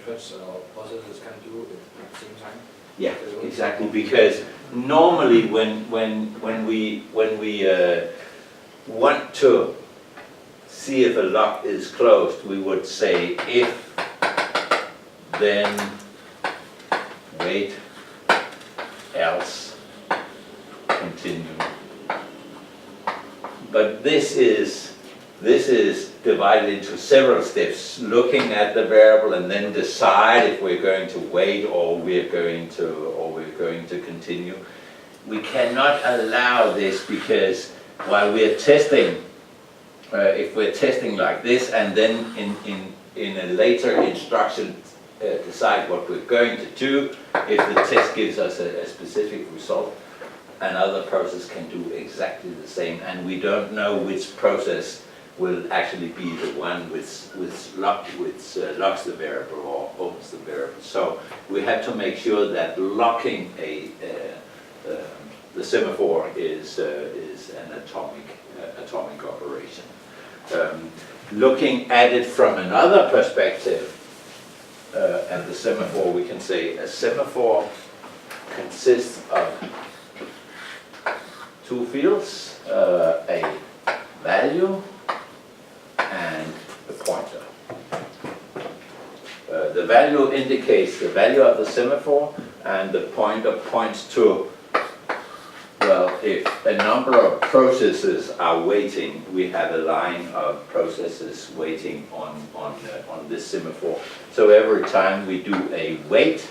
methods or processes can do it at the same time? Yeah, exactly. Because normally, when we want to see if a lock is closed, we would say if, then wait, else, continue. But this is divided into several steps, looking at the variable and then decide if we're going to wait or we're going to continue. We cannot allow this because while we're testing, if we're testing like this and then in a later instruction decide what we're going to do, if the test gives us a specific result, another process can do exactly the same, and we don't know which process will actually be the one which locks the variable or opens the variable. So we have to make sure that locking the semaphore is an atomic operation. Looking at it from another perspective, at the semaphore, we can say a semaphore consists of two fields, a value and a pointer. The value indicates the value of the semaphore, and the pointer points to, well, if a number of processes are waiting, we have a line of processes waiting on this semaphore. So every time we do a wait,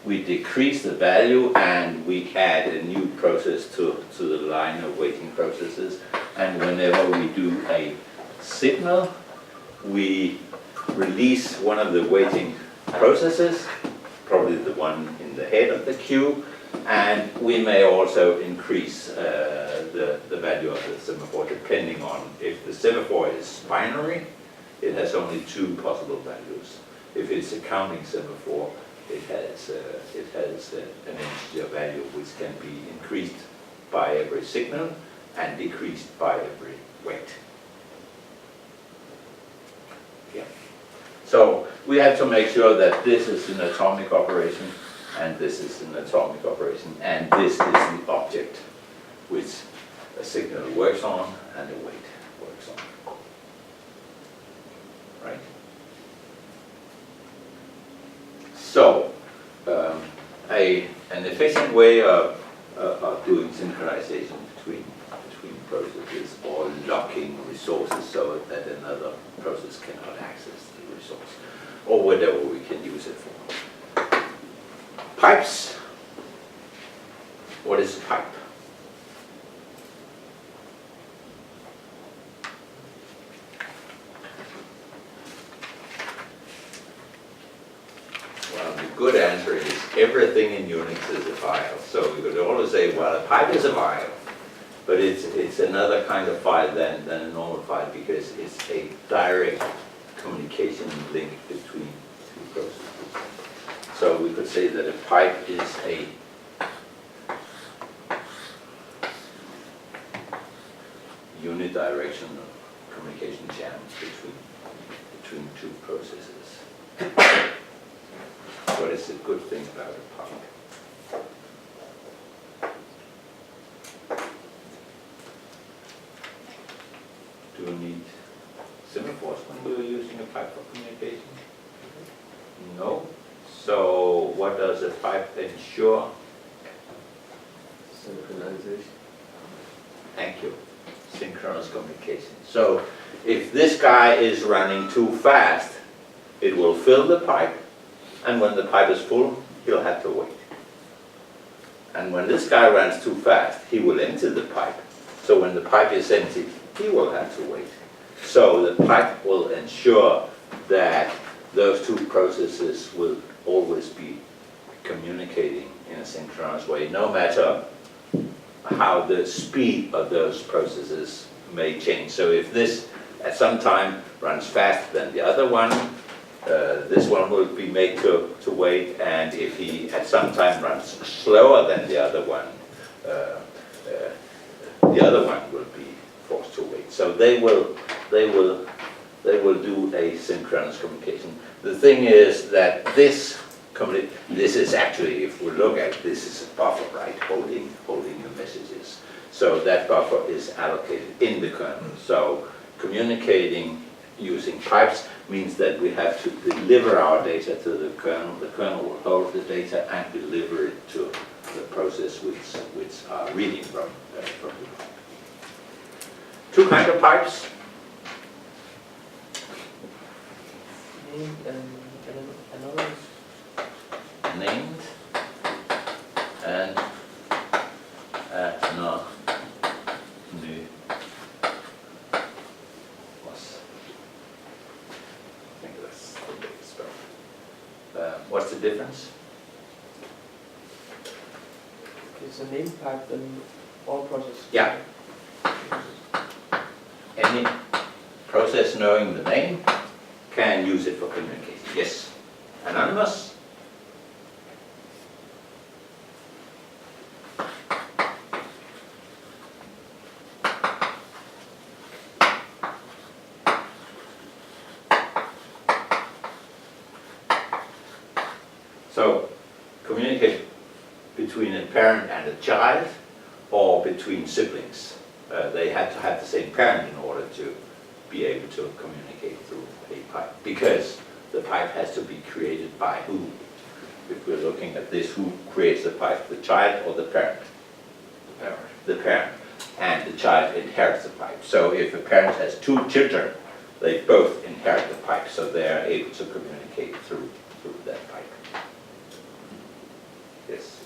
we decrease the value and we add a new process to the line of waiting processes. And whenever we do a signal, we release one of the waiting processes, probably the one in the head of the queue, and we may also increase the value of the semaphore depending on if the semaphore is binary, it has only two possible values. If it's a counting semaphore, it has an integer value which can be increased by every signal and decreased by every wait. Yeah. So we have to make sure that this is an atomic operation and this is an atomic operation and this is the object which a signal works on and a wait works on. Right? So, an efficient way of doing synchronization between processes or locking resources so that another process cannot access the resource, or whatever we can use it for. Pipes. What is a pipe? Well, the good answer is everything in Unix is a file. So we could always say, well, a pipe is a file, but it's another kind of file than a normal file because it's a direct communication link between two processes. So we could say that a pipe is a unidirectional communication channel between two processes. What is the good thing about a pipe? Do we need semaphores when we were using a pipe for communication? No. So what does a pipe ensure? Synchronization. Thank you. Synchronous communication. So if this guy is running too fast, it will fill the pipe, and when the pipe is full, he'll have to wait. And when this guy runs too fast, he will empty the pipe. So when the pipe is empty, he will have to wait. So the pipe will ensure that those two processes will always be communicating in a synchronous way, no matter how the speed of those processes may change. So if this at some time runs faster than the other one, this one will be made to wait, and if he at some time runs slower than the other one will be forced to wait. So they will they will do asynchronous communication. The thing is that this is actually, if we look at this, is a buffer, right, holding the messages. So that buffer is allocated in the kernel. So communicating using pipes means that we have to deliver our data to the kernel. The kernel will hold the data and deliver it to the process which are reading from the pipe. Two kinds of pipes. Named and another. Named and no. What's the difference? It's a name pipe, then all processes. Yeah. Any process knowing the name can use it for communication. Yes. Anonymous? So, communicate between a parent and a child, or between siblings. They have to have the same parent in order to be able to communicate through a pipe, because the pipe has to be created by who? If we're looking at this, who creates the pipe, the child or the parent? The parent. The parent. And the child inherits the pipe. So if a parent has two children, they both inherit the pipe, so they are able to communicate through that pipe. Yes.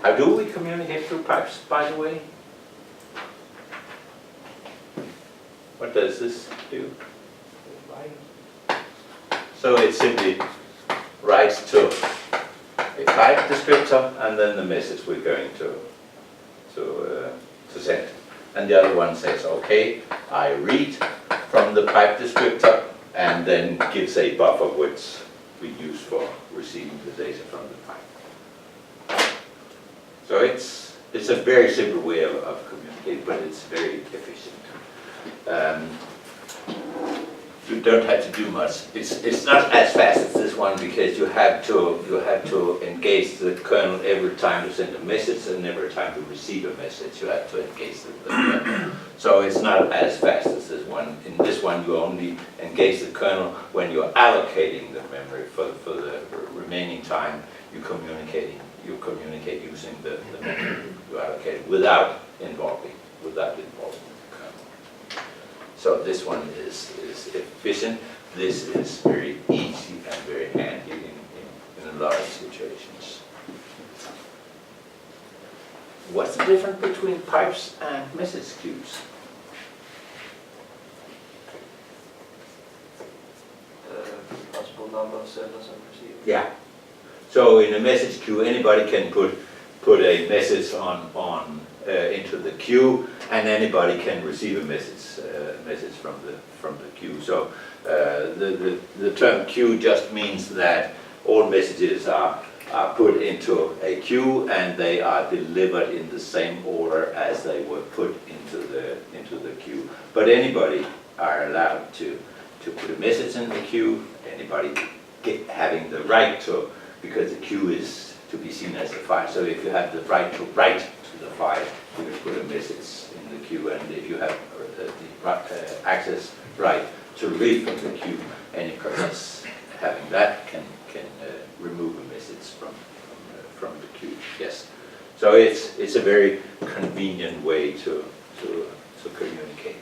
How do we communicate through pipes, by the way? What does this do? So it simply writes to a pipe descriptor, and then the message we're going to send. And the other one says, okay, I read from the pipe descriptor, and then gives a buffer which we use for receiving the data from the pipe. So it's a very simple way of communicating, but it's very efficient. You don't have to do much. It's not as fast as this one, because you have to engage the kernel every time you send a message and every time you receive a message. You have to engage the kernel. So it's not as fast as this one. In this one, you only engage the kernel when you're allocating the memory. For the remaining time, you communicate using the memory you allocated without involving the kernel. So this one is efficient. This is very easy and very handy in a lot of situations. What's the difference between pipes and message queues? Possible number of senders and receivers. Yeah. So in a message queue, anybody can put a message into the queue, and anybody can receive a message from the queue. So the term queue just means that all messages are put into a queue, and they are delivered in the same order as they were put into the queue. But anybody are allowed to put a message in the queue. Anybody having the right to, because the queue is to be seen as a file. So if you have the right to write to the file, you can put a message in the queue, and if you have the access right to read from the queue, any process having that can remove a message from the queue. Yes. So it's a very convenient way to communicate.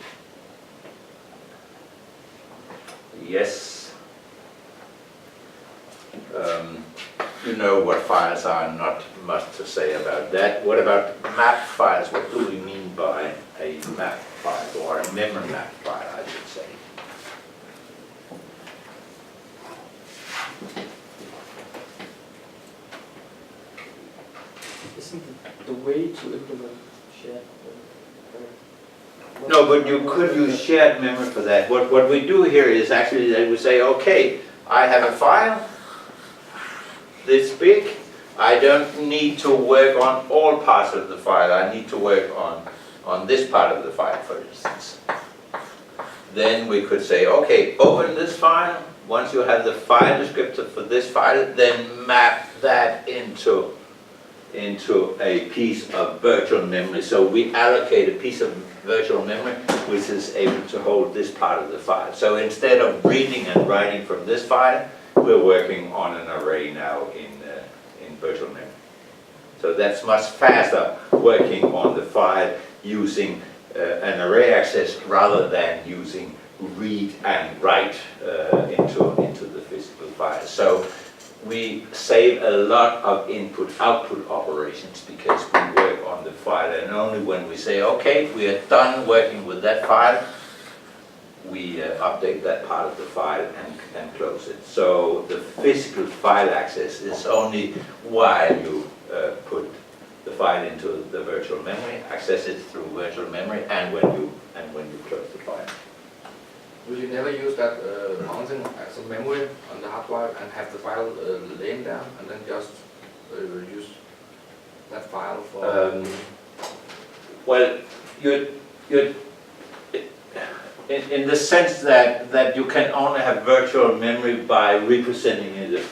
Yes. You know what files are, not much to say about that. What about map files? What do we mean by a map file, or a memory map file, I should say? Isn't the way to implement shared No, but you could use shared memory for that. What we do here is actually that we say, okay, I have a file this big. I don't need to work on all parts of the file. I need to work on this part of the file, for instance. then we could say, okay, open this file. Once you have the file descriptor for this file, then map that into a piece of virtual memory. So we allocate a piece of virtual memory which is able to hold this part of the file. So instead of reading and writing from this file, we're working on an array now in virtual memory. So that's much faster working on the file using an array access rather than using read and write into the physical file. So we save a lot of input-output operations because we work on the file, and only when we say, okay, we are done working with that file, we update that part of the file and close it. So the physical file access is only while you put the file into the virtual memory, access it through virtual memory, and when you close the file. Will you never use that mountain as a memory on the hard drive and have the file laying there and then just use that file for? Well, in the sense that you can only have virtual memory by representing it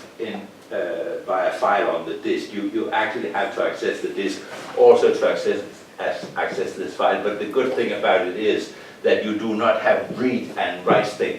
by a file on the disk. You actually have to access the disk also to access this file. But the good thing about it is that you do not have read and write statements.